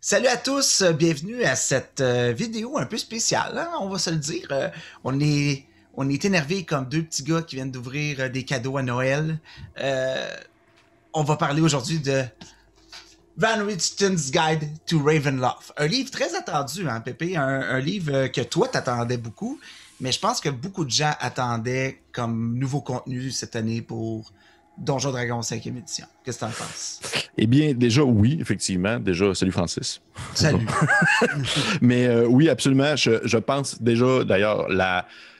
Salut à tous, bienvenue à cette vidéo un peu spéciale, hein, on va se le dire. On est énervés comme deux petits gars qui viennent d'ouvrir des cadeaux à Noël. On va parler aujourd'hui de Van Richten's Guide to Ravenloft. Un livre très attendu, hein, Pépé? Un livre que toi, t'attendais beaucoup, mais je pense que beaucoup de gens attendaient comme nouveau contenu cette année pour Donjons Dragons 5e édition. Qu'est-ce que t'en penses? Eh bien, déjà, oui, effectivement. Déjà, salut Francis. Salut. Mais oui, absolument. Je pense déjà, d'ailleurs,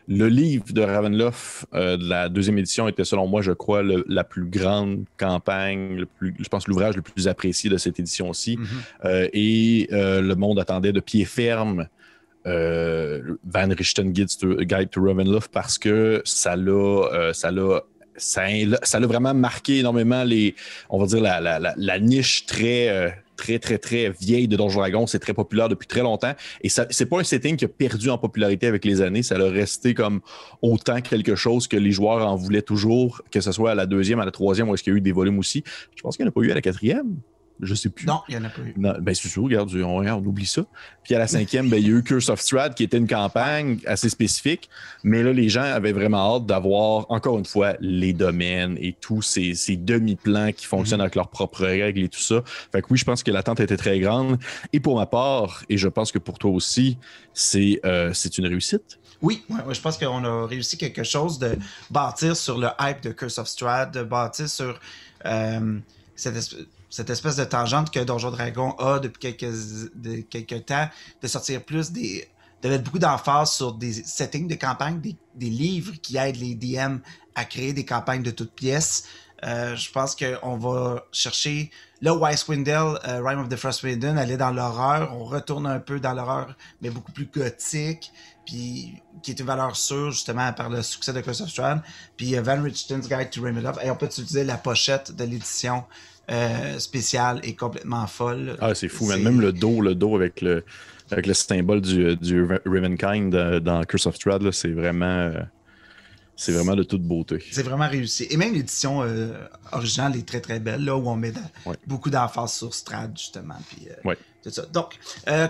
le livre de Ravenloft de la deuxième édition était, selon moi, je crois, la plus grande campagne, je pense, l'ouvrage le plus apprécié de cette édition-ci. Le monde attendait de pied ferme Van Richten Guide to Ravenloft parce que ça l'a vraiment marqué énormément on va dire la niche très vieille de Donjons Dragons. C'est très populaire depuis très longtemps et c'est pas un setting qui a perdu en popularité avec les années. Ça a resté comme autant quelque chose que les joueurs en voulaient toujours, que ce soit à la deuxième, à la troisième, ou est-ce qu'il y a eu des volumes aussi. Je pense qu'il n'y en a pas eu à la quatrième. Je sais plus. Non, il n'y en a pas eu. Non, ben c'est sûr, regarde, on oublie ça. Puis à la cinquième, ben, il y a eu Curse of Strahd qui était une campagne assez spécifique, mais là, les gens avaient vraiment hâte d'avoir, encore une fois, les domaines et tous ces demi-plans qui fonctionnent avec leurs propres règles et tout ça. Fait que oui, je pense que l'attente était très grande. Et pour ma part, et je pense que pour toi aussi, c'est une réussite. Oui, je pense qu'on a réussi quelque chose de bâtir sur le hype de Curse of Strahd, de bâtir sur cette espèce de tangente que Donjon Dragon a depuis quelques temps, de sortir plus de mettre beaucoup d'emphase sur des settings de campagne, des livres qui aident les DM à créer des campagnes de toutes pièces. Je pense qu'on va chercher là où Icewind Dale, Rime of the Frostmaiden allait dans l'horreur, on retourne un peu dans l'horreur, mais beaucoup plus gothique, puis qui est une valeur sûre justement par le succès de Curse of Strahd. Puis Van Richten's Guide to Ravenloft, et on peut utiliser la pochette de l'édition spéciale est complètement folle. Ah, c'est fou, même le dos avec le symbole du Ravenkind dans Curse of Strahd, là, c'est vraiment de toute beauté. C'est vraiment réussi. Et même l'édition originale est très très belle, là où on met beaucoup d'emphase sur Strahd, justement. Puis, tout ça. Donc,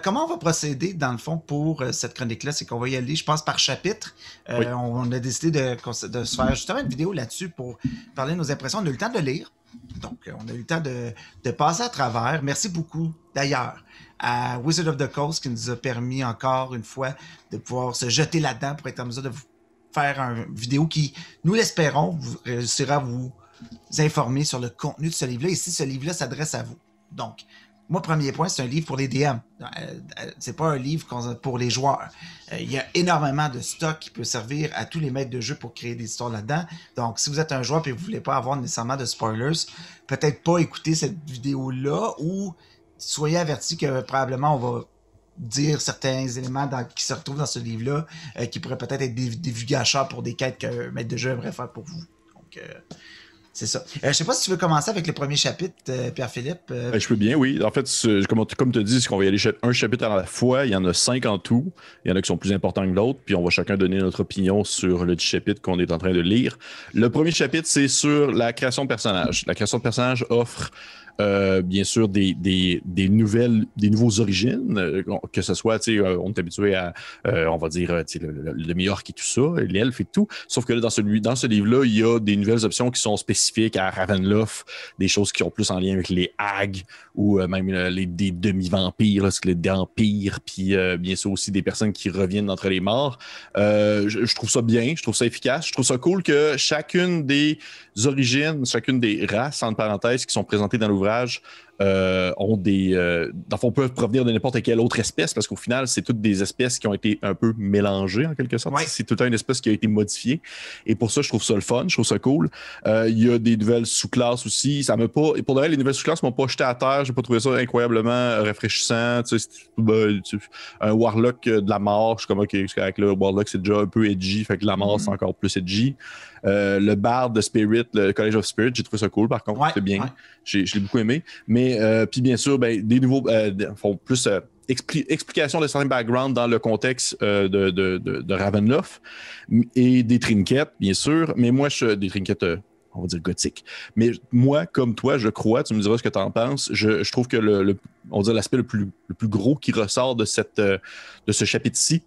comment on va procéder, dans le fond, pour cette chronique-là? C'est qu'on va y aller, je pense, par chapitre. On a décidé de se faire justement une vidéo là-dessus pour parler de nos impressions. On a eu le temps de lire. Donc, on a eu le temps de passer à travers. Merci beaucoup, d'ailleurs, à Wizard of the Coast qui nous a permis encore une fois de pouvoir se jeter là-dedans pour être en mesure de vous faire une vidéo qui, nous l'espérons, réussira à vous informer sur le contenu de ce livre-là et si ce livre-là s'adresse à vous. Donc, moi, premier point, c'est un livre pour les DM. C'est pas un livre pour les joueurs. Il y a énormément de stock qui peut servir à tous les maîtres de jeu pour créer des histoires là-dedans. Donc, si vous êtes un joueur et que vous voulez pas avoir nécessairement de spoilers, peut-être pas écouter cette vidéo-là ou soyez avertis que probablement on va dire certains éléments qui se retrouvent dans ce livre-là qui pourraient peut-être être des vues gâcheurs pour des quêtes que maître de jeu aimerait faire pour vous. Donc, c'est ça. Je sais pas si tu veux commencer avec le premier chapitre, Pierre-Philippe. Je peux bien, oui. En fait, comme tu dis, c'est qu'on va y aller un chapitre à la fois. Il y en a 5 en tout. Il y en a qui sont plus importants que d'autres. Puis on va chacun donner notre opinion sur le chapitre qu'on est en train de lire. Le premier chapitre, c'est sur la création de personnages. La création de personnages offre bien sûr des nouveaux origines, que ce soit, on est habitué à, on va dire, le demi-orc et tout ça, l'elfe et tout, sauf que là, dans ce livre-là, il y a des nouvelles options qui sont spécifiques à Ravenloft, des choses qui ont plus en lien avec les hags ou même des demi-vampires, là, c'est les vampires, puis bien sûr aussi des personnes qui reviennent d'entre les morts. Je trouve ça bien, je trouve ça efficace, je trouve ça cool que chacune des origines, chacune des races, entre parenthèses, qui sont présentées dans l'ouvrage, ont dans le fond, peuvent provenir de n'importe quelle autre espèce, parce qu'au final, c'est toutes des espèces qui ont été un peu mélangées, en quelque sorte. C'est tout une espèce qui a été modifiée. Et pour ça, je trouve ça le fun, je trouve ça cool. Il y a des nouvelles sous-classes aussi. Ça m'a pas... Et pour de vrai, les nouvelles sous-classes m'ont pas jeté à terre. J'ai pas trouvé ça incroyablement rafraîchissant. Un Warlock de la mort, je suis comme, OK, avec le Warlock, c'est déjà un peu edgy, fait que la mort, c'est encore plus edgy. Le Bard de Spirit, le College of Spirit, j'ai trouvé ça cool, par contre, c'était bien. Je l'ai beaucoup aimé. Mais, puis bien sûr, des nouveaux, font plus explication de certains backgrounds dans le contexte de Ravenloft et des trinkets, bien sûr. Mais moi, des trinkets, on va dire gothique. Mais moi, comme toi, je crois, tu me diras ce que tu en penses, je trouve que on va dire l'aspect le plus gros qui ressort de ce chapitre-ci,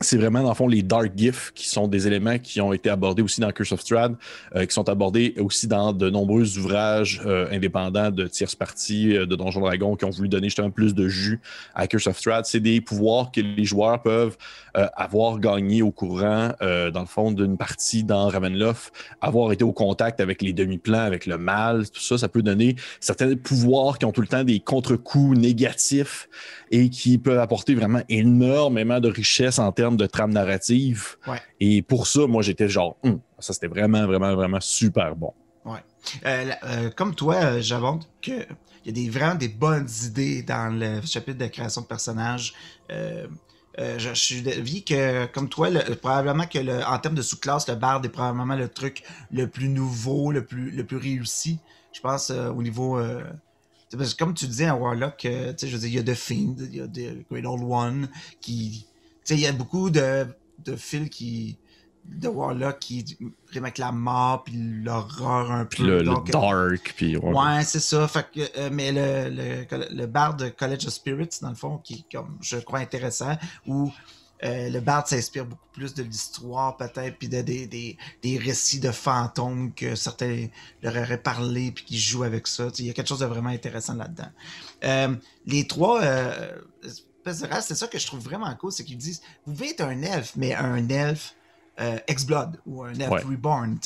c'est vraiment, dans le fond, les Dark Gifts, qui sont des éléments qui ont été abordés aussi dans Curse of Strahd, qui sont abordés aussi dans de nombreux ouvrages indépendants de tierces parties de Donjons Dragons qui ont voulu donner justement plus de jus à Curse of Strahd. C'est des pouvoirs que les joueurs peuvent avoir gagné au courant, dans le fond, d'une partie dans Ravenloft, avoir été au contact avec les demi-plans, avec le mal, tout ça, ça peut donner certains pouvoirs qui ont tout le temps des contre-coups négatifs et qui peuvent apporter vraiment énormément de richesse en termes de trame narrative. Ouais. Et pour ça, moi, j'étais genre, ça, c'était vraiment, vraiment, vraiment super bon. Ouais. Comme toi, j'abonde qu'il y a vraiment des bonnes idées dans le chapitre de création de personnages. Je suis d'avis que, comme toi, probablement que en termes de sous-classe, le barde est probablement le truc le plus nouveau, le plus réussi. Je pense au niveau... parce que comme tu disais, un Warlock, je veux dire, il y a The Fiend, il y a The Great Old One, qui... il y a beaucoup de fils de Warlock qui riment avec la mort, puis l'horreur un puis peu. Le dark, puis... Ouais, c'est ça. Fait que, mais le bard de College of Spirits, dans le fond, qui est, comme, je crois, intéressant, où le bard s'inspire beaucoup plus de l'histoire, peut-être, puis des récits de fantômes que certains leur auraient parlé, puis qui jouent avec ça. Il y a quelque chose de vraiment intéressant là-dedans. Les trois... c'est ça que je trouve vraiment cool, c'est qu'ils disent, vous pouvez être un elfe, mais un elfe Ex-Blood ou un elfe Reborn.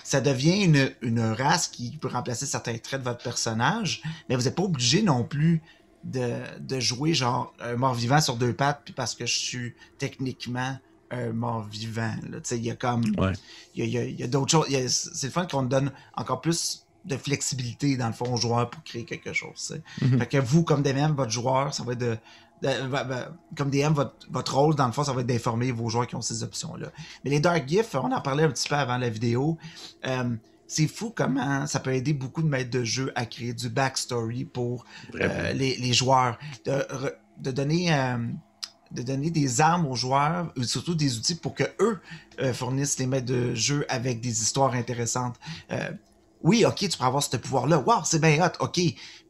Ça devient une race qui peut remplacer certains traits de votre personnage, mais vous n'êtes pas obligé non plus de jouer genre un mort-vivant sur deux pattes, puis parce que je suis techniquement un mort-vivant. Il y a comme... Il y a d'autres choses. C'est le fun qu'on donne encore plus de flexibilité, dans le fond, aux joueurs pour créer quelque chose. Fait que vous, comme DM, votre joueur, ça va être comme DM, votre rôle, dans le fond, ça va être d'informer vos joueurs qui ont ces options-là. Mais les Dark Gifts, on en parlait un petit peu avant la vidéo, c'est fou comment ça peut aider beaucoup de maîtres de jeu à créer du backstory pour les joueurs. De donner des armes aux joueurs, surtout des outils pour que eux fournissent les maîtres de jeu avec des histoires intéressantes. Oui, ok, tu peux avoir ce pouvoir-là. Wow, c'est bien hot, ok.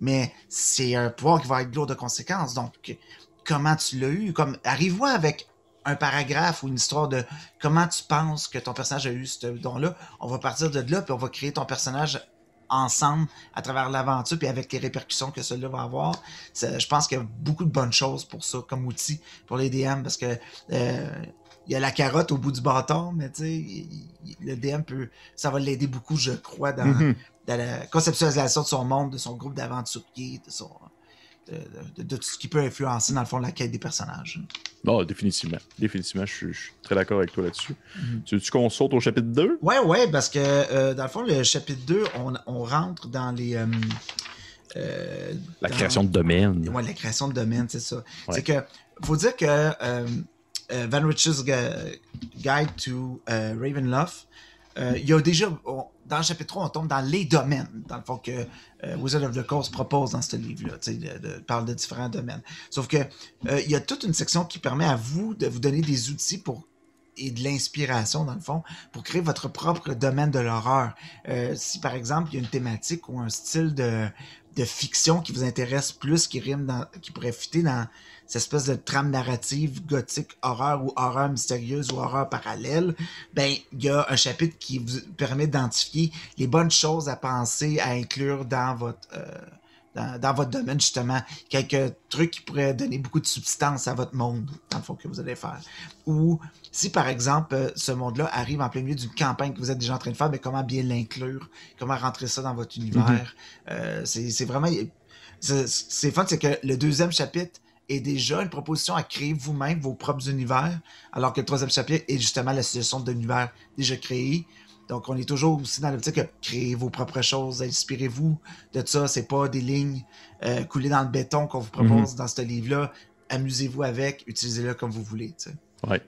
Mais c'est un pouvoir qui va être lourd de conséquences. Donc, comment tu l'as eu? Arrive-moi avec un paragraphe ou une histoire de comment tu penses que ton personnage a eu ce don-là. On va partir de là, puis on va créer ton personnage ensemble à travers l'aventure, puis avec les répercussions que cela va avoir. Je pense qu'il y a beaucoup de bonnes choses pour ça, comme outil pour les DM, parce que il y a la carotte au bout du bâton, mais tu sais, le DM ça va l'aider beaucoup, je crois, dans la conceptualisation de son monde, de son groupe d'aventuriers, de tout ce qui peut influencer, dans le fond, la quête des personnages. Non, définitivement. Définitivement, je suis très d'accord avec toi là-dessus. Tu veux-tu qu'on saute au chapitre 2? Ouais, parce que, dans le fond, le chapitre 2, on rentre dans les... création de domaine. Ouais, la création de domaine, c'est ça. Ouais. C'est que, faut dire que Van Rich's Guide to Ravenloft, il y a déjà... dans le chapitre 3, on tombe dans les domaines, dans le fond, que Wizard of the Coast propose dans ce livre-là. Parle de différents domaines. Sauf que il y a toute une section qui permet à vous de vous donner des outils et de l'inspiration, dans le fond, pour créer votre propre domaine de l'horreur. Si, par exemple, il y a une thématique ou un style de fiction qui vous intéresse plus, qui pourrait fitter dans cette espèce de trame narrative gothique horreur ou horreur mystérieuse ou horreur parallèle, ben il y a un chapitre qui vous permet d'identifier les bonnes choses à penser, à inclure dans votre domaine, justement. Quelques trucs qui pourraient donner beaucoup de substance à votre monde, dans le fond, que vous allez faire. Ou si, par exemple, ce monde-là arrive en plein milieu d'une campagne que vous êtes déjà en train de faire, mais comment bien l'inclure, comment rentrer ça dans votre univers. C'est vraiment... C'est fun, c'est que le deuxième chapitre est déjà une proposition à créer vous-même vos propres univers, alors que le troisième chapitre est justement la situation d'univers déjà créé. Donc, on est toujours aussi dans l'optique de créer vos propres choses, inspirez-vous de ça. C'est pas des lignes coulées dans le béton qu'on vous propose dans ce livre-là. Amusez-vous avec, utilisez-le comme vous voulez. Tu sais. Ouais.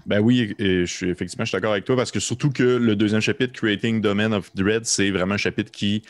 Ben oui, je suis d'accord avec toi, parce que surtout que le deuxième chapitre, Creating Domain of Dread, c'est vraiment un chapitre qui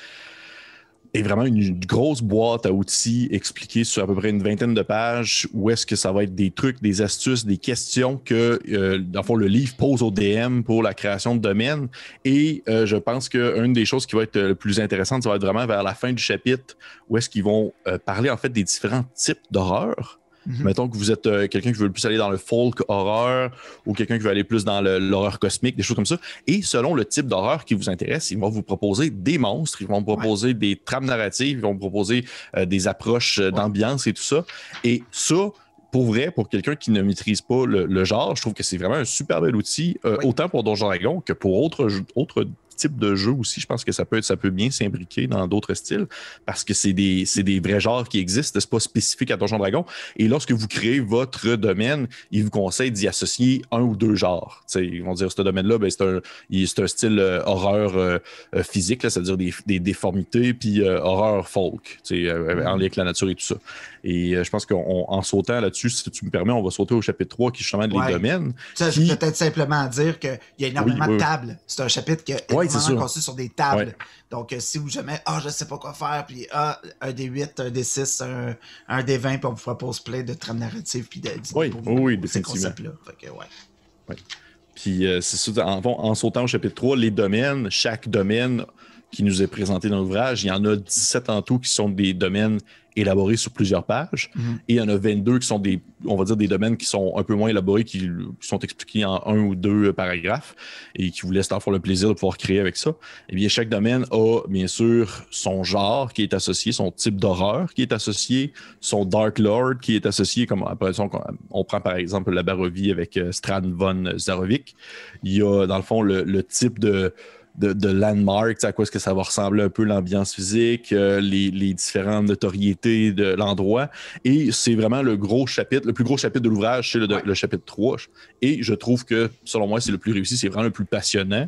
est vraiment une grosse boîte à outils expliquée sur à peu près une vingtaine de pages où est-ce que ça va être des trucs, des astuces, des questions que, dans le fond, le livre pose au DM pour la création de domaine. Et je pense qu'une des choses qui va être le plus intéressante, ça va être vraiment vers la fin du chapitre où est-ce qu'ils vont parler en fait des différents types d'horreur. Mettons que vous êtes quelqu'un qui veut plus aller dans le folk horreur ou quelqu'un qui veut aller plus dans l'horreur cosmique, des choses comme ça. Et selon le type d'horreur qui vous intéresse, ils vont vous proposer des monstres, ils vont vous proposer des trames narratives, ils vont vous proposer des approches d'ambiance et tout ça. Et ça, pour vrai, pour quelqu'un qui ne maîtrise pas le genre, je trouve que c'est vraiment un super bel outil, autant pour Donjons Dragons que pour autres type de jeu aussi. Je pense que ça peut bien s'imbriquer dans d'autres styles parce que c'est des vrais genres qui existent. C'est pas spécifique à Donjons Dragons. Et lorsque vous créez votre domaine, ils vous conseillent d'y associer un ou deux genres. T'sais, ils vont dire ce domaine-là, ben, c'est un style horreur physique, là, c'est-à-dire des déformités, puis horreur folk, en lien avec la nature et tout ça. Et je pense qu'en sautant là-dessus, si tu me permets, on va sauter au chapitre 3 qui est justement les domaines. Ça, je peux peut-être simplement dire qu'il y a énormément de tables. C'est un chapitre qui est énormément construit sur des tables. Ouais. Donc, si vous jamais, je ne sais pas quoi faire, puis un des 8, un des 6, un des 20, puis on vous propose plein de trames narratives, puis de ces concepts-là. Fait que, ouais. Puis, c'est ça, en sautant au chapitre 3, les domaines, chaque domaine qui nous est présenté dans l'ouvrage, il y en a 17 en tout qui sont des domaines élaborés sur plusieurs pages. Et il y en a 22 qui sont des domaines qui sont un peu moins élaborés, qui sont expliqués en un ou deux paragraphes et qui vous laissent dans le fond le plaisir de pouvoir créer avec ça. Et bien, chaque domaine a, bien sûr, son genre qui est associé, son type d'horreur qui est associé, son Dark Lord qui est associé, comme on prend par exemple la Barovie avec Stran von Zarovic. Il y a, dans le fond, le type de landmark, à quoi est-ce que ça va ressembler un peu l'ambiance physique, les différentes notoriétés de l'endroit. Et c'est vraiment le plus gros chapitre de l'ouvrage, c'est le chapitre 3. Et je trouve que, selon moi, c'est le plus réussi, c'est vraiment le plus passionnant.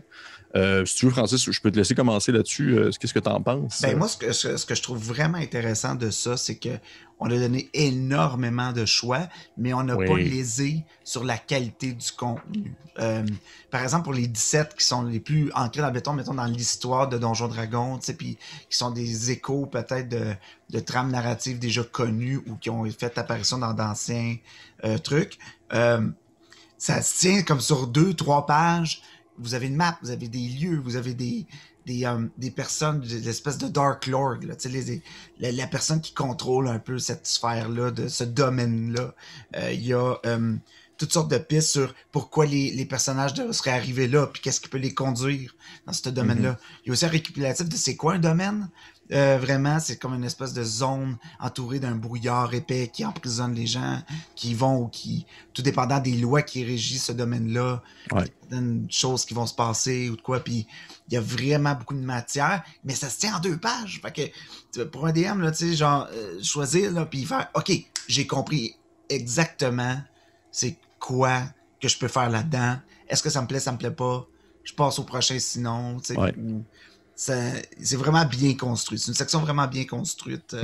Si tu veux, Francis, je peux te laisser commencer là-dessus. Qu'est-ce que tu en penses? Ben, moi, ce que je trouve vraiment intéressant de ça, c'est qu'on a donné énormément de choix, mais on n'a pas lésé sur la qualité du contenu. Par exemple, pour les 17 qui sont les plus ancrés dans le béton, mettons dans l'histoire de Donjons Dragons, puis qui sont des échos peut-être de trames narratives déjà connues ou qui ont fait apparition dans d'anciens trucs, ça se tient comme sur 2-3 pages. Vous avez une map, vous avez des lieux, vous avez des personnes, des espèces de Dark Lord, là, la personne qui contrôle un peu cette sphère-là, de ce domaine-là. Il y a toutes sortes de pistes sur pourquoi les personnages seraient arrivés là, puis qu'est-ce qui peut les conduire dans ce domaine-là. Il y a aussi un récapitulatif de c'est quoi un domaine. Vraiment, c'est comme une espèce de zone entourée d'un brouillard épais qui emprisonne les gens qui vont ou qui, tout dépendant des lois qui régissent ce domaine-là, certaines choses qui vont se passer ou de quoi. Puis il y a vraiment beaucoup de matière, mais ça se tient en 2 pages. Fait que pour un DM, là, tu sais, genre choisir là, puis faire, ok, j'ai compris exactement c'est quoi que je peux faire là-dedans. Est-ce que ça me plaît pas? Je passe au prochain sinon, tu sais. C'est vraiment bien construit. C'est une section vraiment bien construite.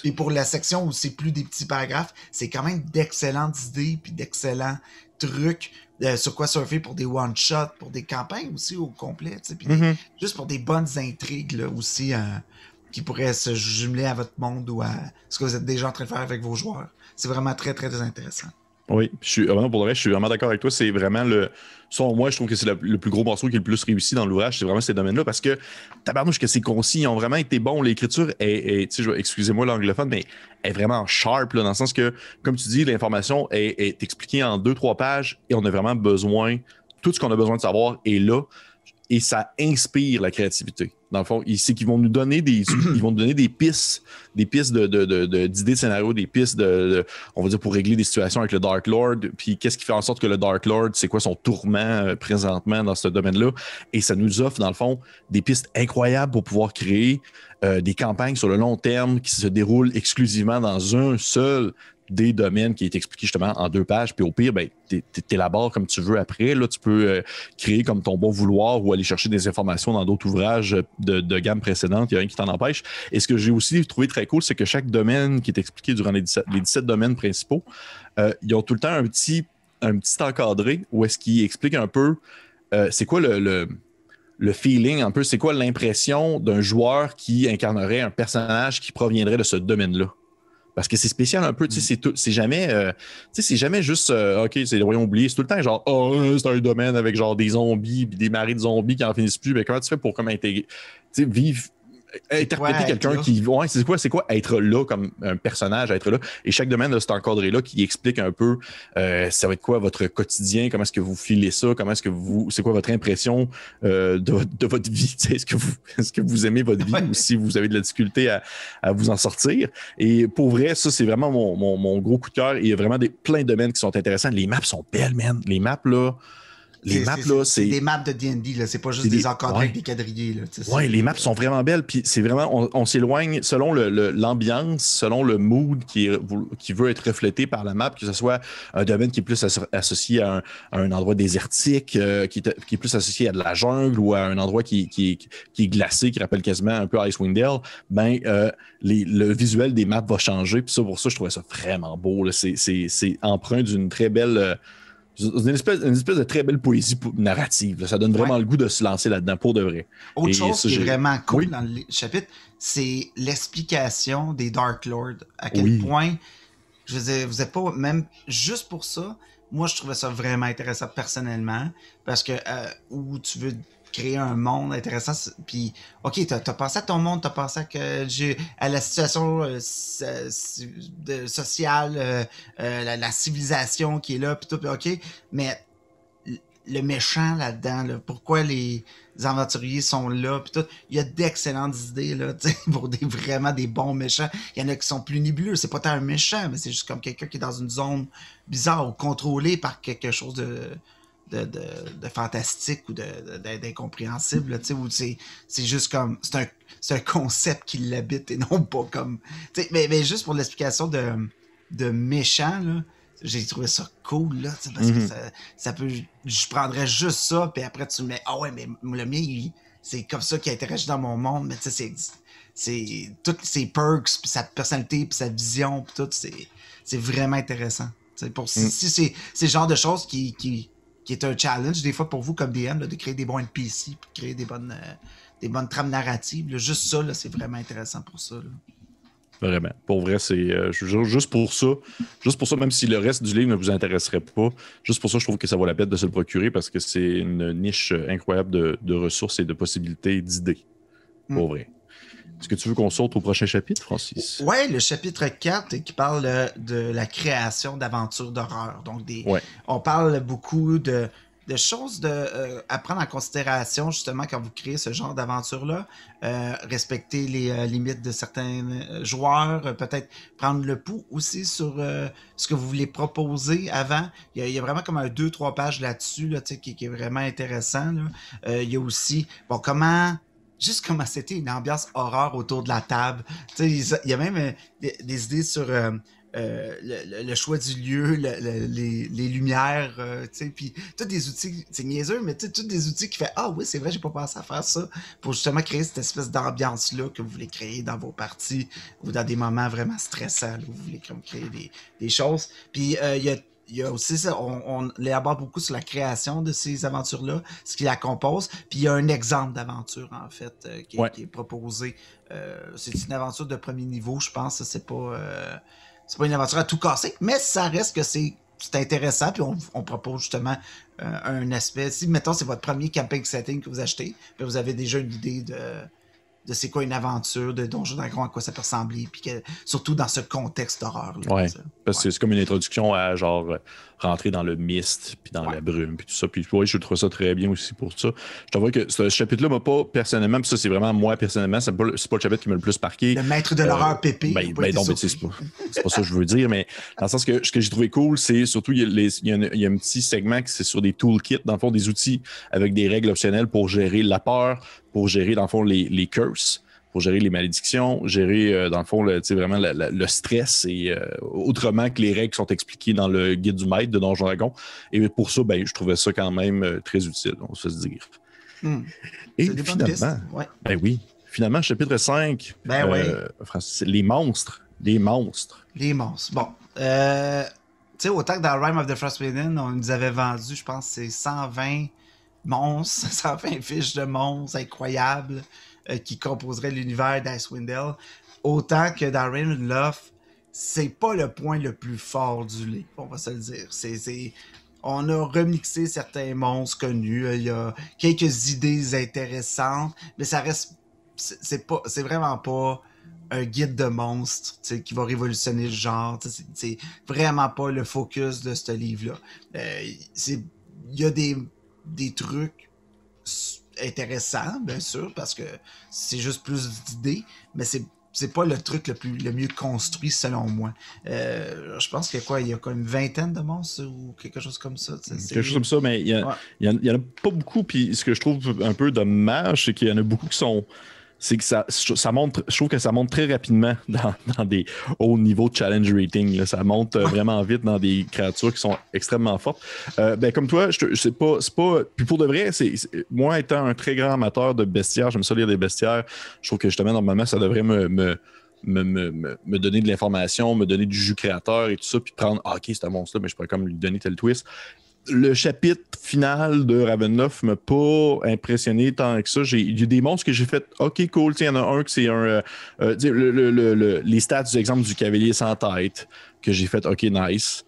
Et pour la section où c'est plus des petits paragraphes, c'est quand même d'excellentes idées puis d'excellents trucs sur quoi surfer pour des one-shots, pour des campagnes aussi au complet. Puis juste pour des bonnes intrigues là, aussi qui pourraient se jumeler à votre monde ou à ce que vous êtes déjà en train de faire avec vos joueurs. C'est vraiment très, très, très intéressant. Oui, pour le reste, je suis vraiment d'accord avec toi. C'est vraiment selon moi, je trouve que c'est le plus gros morceau qui est le plus réussi dans l'ouvrage, c'est vraiment ces domaines-là parce que tabarnouche que c'est concis, ils ont vraiment été bons. L'écriture est excusez-moi l'anglophone, mais est vraiment sharp là, dans le sens que, comme tu dis, l'information est expliquée en 2-3 pages et on a vraiment besoin, tout ce qu'on a besoin de savoir est là et ça inspire la créativité. Dans le fond, c'est qu'ils vont nous donner des pistes d'idées de scénario, des pistes on va dire, pour régler des situations avec le Dark Lord. Puis qu'est-ce qui fait en sorte que le Dark Lord, c'est quoi son tourment présentement dans ce domaine-là? Et ça nous offre, dans le fond, des pistes incroyables pour pouvoir créer des campagnes sur le long terme qui se déroulent exclusivement dans un seul des domaines qui est expliqué justement en 2 pages, puis au pire, ben, t'élabores comme tu veux après. Là, tu peux créer comme ton bon vouloir ou aller chercher des informations dans d'autres ouvrages de gamme précédente. Il n'y a rien qui t'en empêche. Et ce que j'ai aussi trouvé très cool, c'est que chaque domaine qui est expliqué durant les 17 domaines principaux, ils ont tout le temps un petit encadré où est-ce qu'ils expliquent un peu c'est quoi le feeling, un peu, c'est quoi l'impression d'un joueur qui incarnerait un personnage qui proviendrait de ce domaine-là. Parce que c'est spécial un peu, tu sais, c'est jamais, c'est jamais juste, OK, c'est le royaume oublié, c'est tout le temps genre, c'est un domaine avec genre des zombies, puis des marées de zombies qui en finissent plus, mais comment tu fais pour comme intégrer, tu sais, vivre, interpréter quelqu'un qui, c'est quoi être là comme un personnage, être là, et chaque domaine de cet encadré-là qui explique un peu, ça va être quoi votre quotidien, comment est-ce que vous filez ça, c'est quoi votre impression de votre vie, est-ce que vous aimez votre vie ou si vous avez de la difficulté à vous en sortir. Et pour vrai, ça, c'est vraiment mon gros coup de cœur. Il y a vraiment plein de domaines qui sont intéressants. Les maps sont belles, man. Les maps, là, c'est des maps de D&D, là. C'est pas juste des encadrés avec des quadrillés. Oui, les maps sont vraiment belles. Puis c'est vraiment, on s'éloigne selon l'ambiance, selon le mood qui veut être reflété par la map, que ce soit un domaine qui est plus associé à un endroit désertique, qui est plus associé à de la jungle ou à un endroit qui est glacé, qui rappelle quasiment un peu Icewind Dale. Ben, le visuel des maps va changer. Puis pour ça, je trouvais ça vraiment beau. Là. C'est empreint d'une très belle. Une espèce de très belle poésie narrative. Là. Ça donne vraiment le goût de se lancer là-dedans, pour de vrai. Autre chose qui est vraiment cool dans le chapitre, c'est l'explication des Dark Lords. À quel point, je veux dire, vous n'êtes pas, même juste pour ça, moi je trouvais ça vraiment intéressant personnellement, parce que où tu veux créer un monde intéressant, puis ok, t'as pensé à ton monde, t'as pensé à la situation sociale, la civilisation qui est là, puis tout, puis ok, mais le méchant là-dedans, là, pourquoi les aventuriers sont là, puis tout, il y a d'excellentes idées là, pour vraiment des bons méchants. Il y en a qui sont plus nébuleux, c'est pas tant un méchant, mais c'est juste comme quelqu'un qui est dans une zone bizarre ou contrôlé par quelque chose de fantastique ou d'incompréhensible, tu sais, où c'est juste comme, c'est un concept qui l'habite et non pas comme, tu sais, mais juste pour l'explication de méchant, là, j'ai trouvé ça cool, là, parce que ça peut, je prendrais juste ça, puis après tu me mets, ah ouais, mais le mien, c'est comme ça qu'il interagit dans mon monde, mais tu sais, c'est toutes ses perks, puis sa personnalité, puis sa vision, puis tout, c'est vraiment intéressant. Si c'est le genre de choses qui est un challenge, des fois pour vous comme DM, là, de créer des bons NPC, puis de créer des bonnes trames narratives. Là, juste ça, là, c'est vraiment intéressant pour ça. Là. Vraiment. Pour vrai, c'est juste pour ça, même si le reste du livre ne vous intéresserait pas, juste pour ça, je trouve que ça vaut la peine de se le procurer parce que c'est une niche incroyable de ressources et de possibilités d'idées. Pour vrai. Est-ce que tu veux qu'on saute au prochain chapitre, Francis? Oui, le chapitre 4 qui parle de la création d'aventures d'horreur. Donc, on parle beaucoup de choses à prendre en considération justement quand vous créez ce genre d'aventure-là. Respecter les limites de certains joueurs, peut-être prendre le pouls aussi sur ce que vous voulez proposer avant. Il y a vraiment comme 2-3 pages là-dessus là, qui est vraiment intéressant. Là. Il y a aussi, comment c'était une ambiance horreur autour de la table. Il y a même des idées sur le choix du lieu, les lumières, puis tous des outils, c'est niaiseux, mais tous des outils qui fait « Ah oui, c'est vrai, j'ai pas pensé à faire ça » pour justement créer cette espèce d'ambiance-là que vous voulez créer dans vos parties ou dans des moments vraiment stressants là, où vous voulez créer des choses. Puis il y a aussi ça, on l'aborde beaucoup sur la création de ces aventures-là, ce qui la compose. Puis il y a un exemple d'aventure, en fait, qui est proposé. C'est une aventure de premier niveau, je pense. C'est pas une aventure à tout casser, mais ça reste que c'est intéressant. Puis on propose justement un aspect. Si, mettons, c'est votre premier camping setting que vous achetez, puis vous avez déjà une idée de c'est quoi une aventure, de Donjons Dragons, à quoi ça peut ressembler, puis surtout dans ce contexte d'horreur. Oui, parce que c'est comme une introduction à genre rentrer dans le mist, puis dans la brume, puis tout ça. Puis je trouve ça très bien aussi pour ça. Je t'avoue que ce chapitre-là m'a pas personnellement, puis ça c'est vraiment moi personnellement, c'est pas le chapitre qui m'a le plus marqué. Le maître de l'horreur Pépé. C'est pas ça que je veux dire, mais dans le sens que ce que j'ai trouvé cool, c'est surtout il y a un petit segment qui c'est sur des toolkits, dans le fond des outils avec des règles optionnelles pour gérer la peur, pour gérer dans le fond les curses, pour gérer les malédictions, gérer dans le fond vraiment le stress et autrement que les règles qui sont expliquées dans le guide du maître de Donjons Dragons. Et pour ça, je trouvais ça quand même très utile, on va se dire. Et finalement, finalement, chapitre 5, les monstres. Les monstres. Bon, tu sais, autant que dans Rime of the Frost Maiden, on nous avait vendu, je pense, c'est 120 monstres, ça fait une fiche de monstres incroyable qui composerait l'univers d'Icewind Dale. Autant que dans Ravenloft, c'est pas le point le plus fort du livre, on va se le dire. On a remixé certains monstres connus, il y a quelques idées intéressantes, mais ça reste... C'est vraiment pas un guide de monstres qui va révolutionner le genre. C'est vraiment pas le focus de ce livre-là. Il y a des trucs intéressants, bien sûr, parce que c'est juste plus d'idées, mais c'est pas le truc le mieux construit selon moi. Je pense qu'il y a quoi, une vingtaine de monstres ou quelque chose comme ça. Quelque chose comme ça, mais il y en a pas beaucoup. Puis ce que je trouve un peu dommage, c'est qu'il y en a beaucoup qui sont... C'est que ça monte, je trouve que ça monte très rapidement dans des hauts niveaux de challenge rating. Là. Ça monte vraiment vite dans des créatures qui sont extrêmement fortes. Comme toi, c'est pas. Puis pour de vrai, moi étant un très grand amateur de bestiaires, j'aime ça lire des bestiaires. Je trouve que justement, normalement, ça devrait me donner de l'information, me donner du jus créateur et tout ça, puis prendre OK, c'est un monstre-là, mais je pourrais comme lui donner tel twist. Le chapitre final de Ravenloft m'a pas impressionné tant que ça. Il y a des monstres que j'ai fait OK, cool. Il y en a un que c'est un. Les stats, par exemple, du cavalier sans tête, que j'ai fait OK, nice.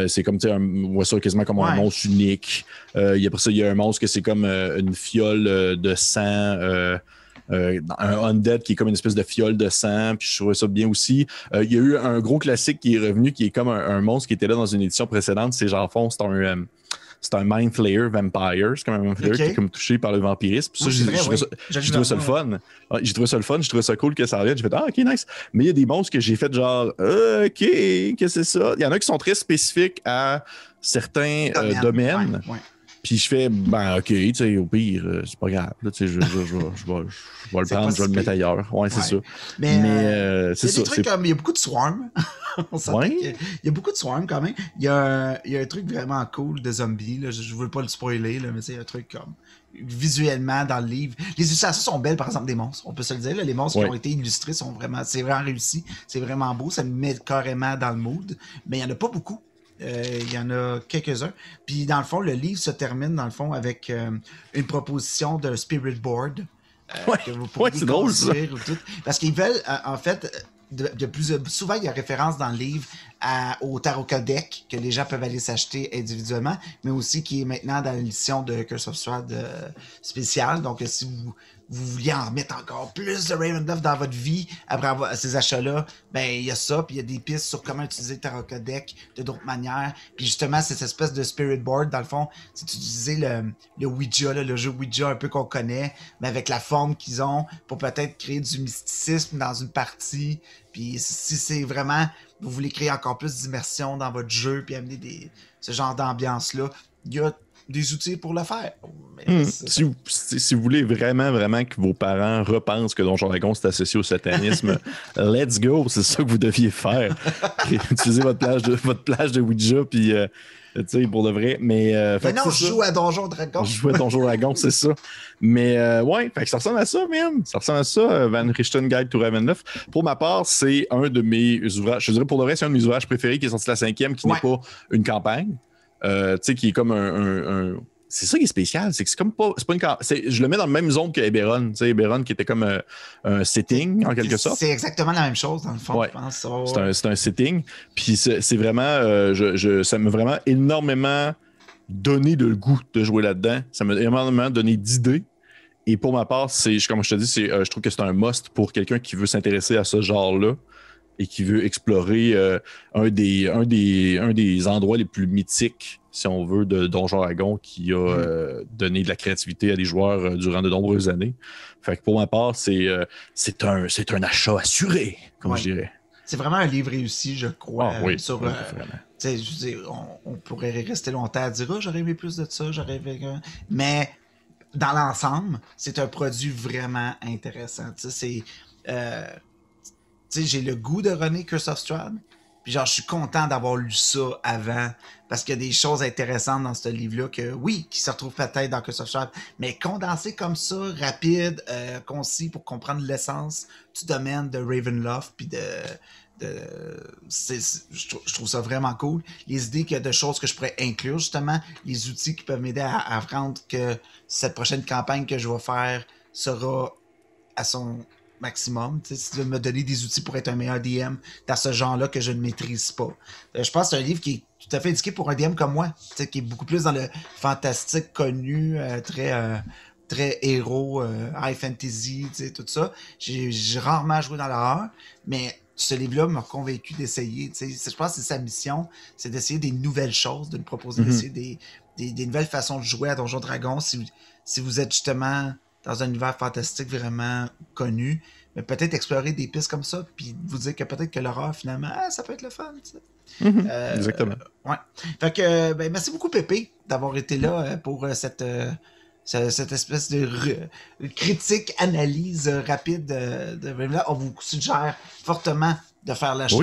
C'est comme, on voit ça quasiment comme un monstre unique. Après ça, il y a un monstre que c'est comme une fiole de sang. Un undead qui est comme une espèce de fiole de sang, puis je trouvais ça bien aussi. Il y a eu un gros classique qui est revenu, qui est comme un monstre qui était là dans une édition précédente. C'est genre, fond, c'est un Mind Flayer Vampire. C'est comme un Mind Flayer qui est comme touché par le vampirisme. Puis ça, j'ai trouvé ça le fun. Ouais, j'ai trouvé ça le fun. J'ai trouvé ça cool que ça revienne. J'ai fait OK, nice. Mais il y a des monstres que j'ai fait genre OK, qu'est-ce que c'est ça? Il y en a qui sont très spécifiques à certains domaines. Ouais. Puis je fais, OK, tu sais, au pire, c'est pas grave. Là, je vais le prendre, je vais le mettre ailleurs. Ouais, c'est ça. Mais c'est ça. Trucs comme, il y a beaucoup de swarm. Il y a beaucoup de swarm quand même. Il y a un truc vraiment cool de zombies. Là. Je veux pas le spoiler, là, mais il y a un truc comme visuellement dans le livre. Les illustrations sont belles, par exemple, des monstres. On peut se le dire. Là, les monstres qui ont été illustrés c'est vraiment réussi. C'est vraiment beau. Ça me met carrément dans le mood. Mais il y en a pas beaucoup. Il y en a quelques-uns. Puis, dans le fond, le livre se termine, dans le fond, avec une proposition de Spirit Board. Que vous pouvez c'est drôle, ça. Parce qu'ils veulent, en fait, souvent, il y a référence dans le livre au Tarot Deck que les gens peuvent aller s'acheter individuellement, mais aussi qui est maintenant dans l'édition de Curse of Strahd spéciale. Donc, si vous vouliez en remettre encore plus de Ravenloft dans votre vie après ces achats-là, il y a ça, puis il y a des pistes sur comment utiliser le Tarot Deck de d'autres manières. Puis justement, cette espèce de Spirit Board, dans le fond, c'est d'utiliser le Ouija, le jeu Ouija un peu qu'on connaît, mais avec la forme qu'ils ont pour peut-être créer du mysticisme dans une partie. Puis si c'est vraiment, vous voulez créer encore plus d'immersion dans votre jeu puis amener ce genre d'ambiance-là, il y a des outils pour le faire. Si vous voulez vraiment, vraiment que vos parents repensent que Donjon Dragon c'est associé au satanisme, let's go, c'est ça que vous deviez faire. Utilisez votre plage de Ouija, puis pour de vrai. Mais non, je joue à Donjon Dragon. Je joue à Donjon Dragon, c'est ça. Mais fait que ça ressemble à ça, même. Ça ressemble à ça, Van Richten Guide to Ravenloft. Pour ma part, c'est un de mes ouvrages. Je dirais pour de vrai, c'est un de mes ouvrages préférés qui est sorti la 5e, qui n'est pas une campagne. Qui est comme c'est ça qui est spécial, c'est que c'est comme pas une je le mets dans la même zone que Eberron, Eberron qui était comme un setting en quelque sorte. C'est exactement la même chose dans le fond, je pense. C'est un setting, puis c'est vraiment ça m'a vraiment énormément donné le goût de jouer là-dedans, ça m'a énormément donné d'idées. Et pour ma part, comme je te dis, je trouve que c'est un must pour quelqu'un qui veut s'intéresser à ce genre-là et qui veut explorer un des endroits les plus mythiques, si on veut, de Donjon Dragon, qui a donné de la créativité à des joueurs durant de nombreuses années. Fait que pour ma part, c'est un achat assuré, comme je dirais. C'est vraiment un livre réussi, je crois. Sur, je veux dire, on pourrait rester longtemps à dire « j'aurais aimé plus de ça, j'aurais aimé... » Mais dans l'ensemble, c'est un produit vraiment intéressant. J'ai le goût de runner Curse of Strahd. Puis je suis content d'avoir lu ça avant. Parce qu'il y a des choses intéressantes dans ce livre-là qui se retrouvent peut-être dans Curse of Strahd, mais condensé comme ça, rapide, concis pour comprendre l'essence du domaine de Ravenloft puis je trouve ça vraiment cool. Les idées de choses que je pourrais inclure, justement, les outils qui peuvent m'aider à rendre que cette prochaine campagne que je vais faire sera à son maximum. Si tu veux me donner des outils pour être un meilleur DM dans ce genre-là que je ne maîtrise pas. Je pense que c'est un livre qui est tout à fait indiqué pour un DM comme moi, qui est beaucoup plus dans le fantastique connu, très héros, high fantasy, tout ça. J'ai rarement joué dans l'horreur, mais ce livre-là m'a convaincu d'essayer. Je pense que c'est sa mission, c'est d'essayer des nouvelles choses, de nous proposer d'essayer des nouvelles façons de jouer à Donjons Dragons. Si vous êtes justement dans un univers fantastique vraiment connu, mais peut-être explorer des pistes comme ça, puis vous dire que peut-être que l'horreur, finalement, ça peut être le fun. Exactement. Ouais. Fait que, merci beaucoup, Pépé, d'avoir été là pour cette espèce de critique, analyse rapide de Ravenloft. On vous suggère fortement de faire l'achat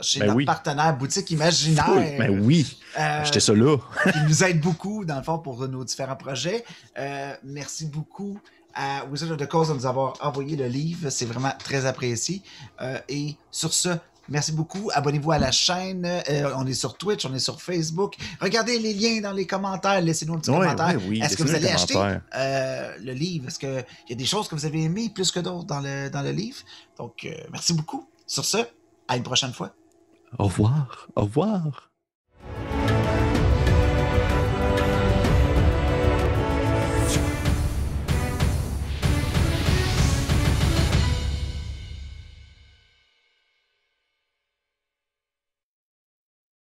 chez notre partenaire Boutique Imaginaire. Cool. Ben oui, achetez ça là. Qui nous aide beaucoup, dans le fond, pour nos différents projets. Merci beaucoup à Wizard of the Coast de nous avoir envoyé le livre. C'est vraiment très apprécié. Et sur ce, merci beaucoup. Abonnez-vous à la chaîne. On est sur Twitch, on est sur Facebook. Regardez les liens dans les commentaires. Laissez-nous un petit commentaire. Oui, est-ce que vous allez acheter le livre? Est-ce qu'il y a des choses que vous avez aimées plus que d'autres dans le livre? Donc, merci beaucoup. Sur ce, à une prochaine fois. Au revoir. Au revoir.